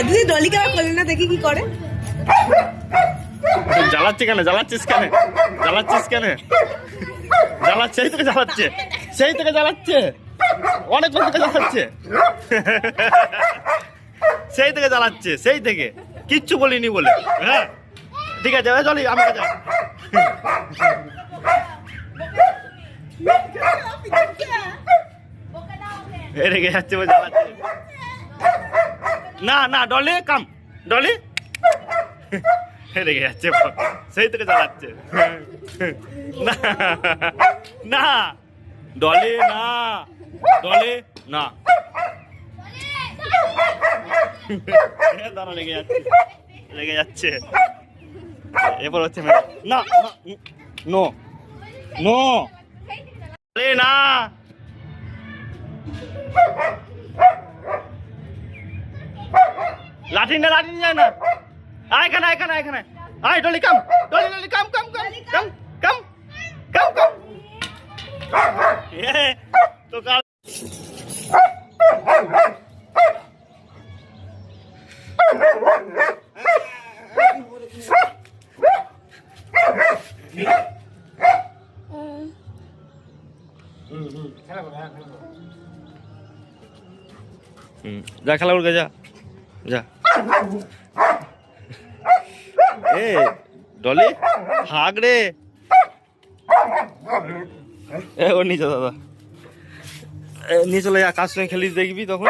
দিদি ডলিকে আর করলে না, দেখি কি করে। জ্বালাচ্ছে কেন? জ্বালাচ্ছিস কেন? জ্বালাচ্ছিস কেন? জ্বালাচ্ছে, সেই থেকে জ্বালাচ্ছে, সেই থেকে জ্বালাচ্ছে, অনেকক্ষণ থেকে জ্বালাচ্ছে, সেই থেকে জ্বালাচ্ছে, সেই থেকে কিচ্ছু বলিনি বলে। হ্যাঁ ঠিক আছে, চলি আমাকে যা। রেগে যাচ্ছে, জ্বালাচ্ছে। না না ডলি কাম, ডলি রেগে যাচ্ছে, সেই থেকে জ্বালাচ্ছে। না না ডলি না, ডলি না, দাঁড়া রেগে যাচ্ছে, রেগে যাচ্ছে। এবার হচ্ছে না, নো নো ডলি না। লাঠি না, লাঠি যায় না। এখানে এখানে এখানে, আয় ডলি কাম, ডলি ডলি কাম কাম কাম কাম কাম কাম কাম। তো কাল যা খেলা উড়ে যা যা। এ ডলি হাগ রে, ও নিচে দাদা নিয়ে চলে যা, কাজ সঙ্গে খেলিস দেখবি তখন।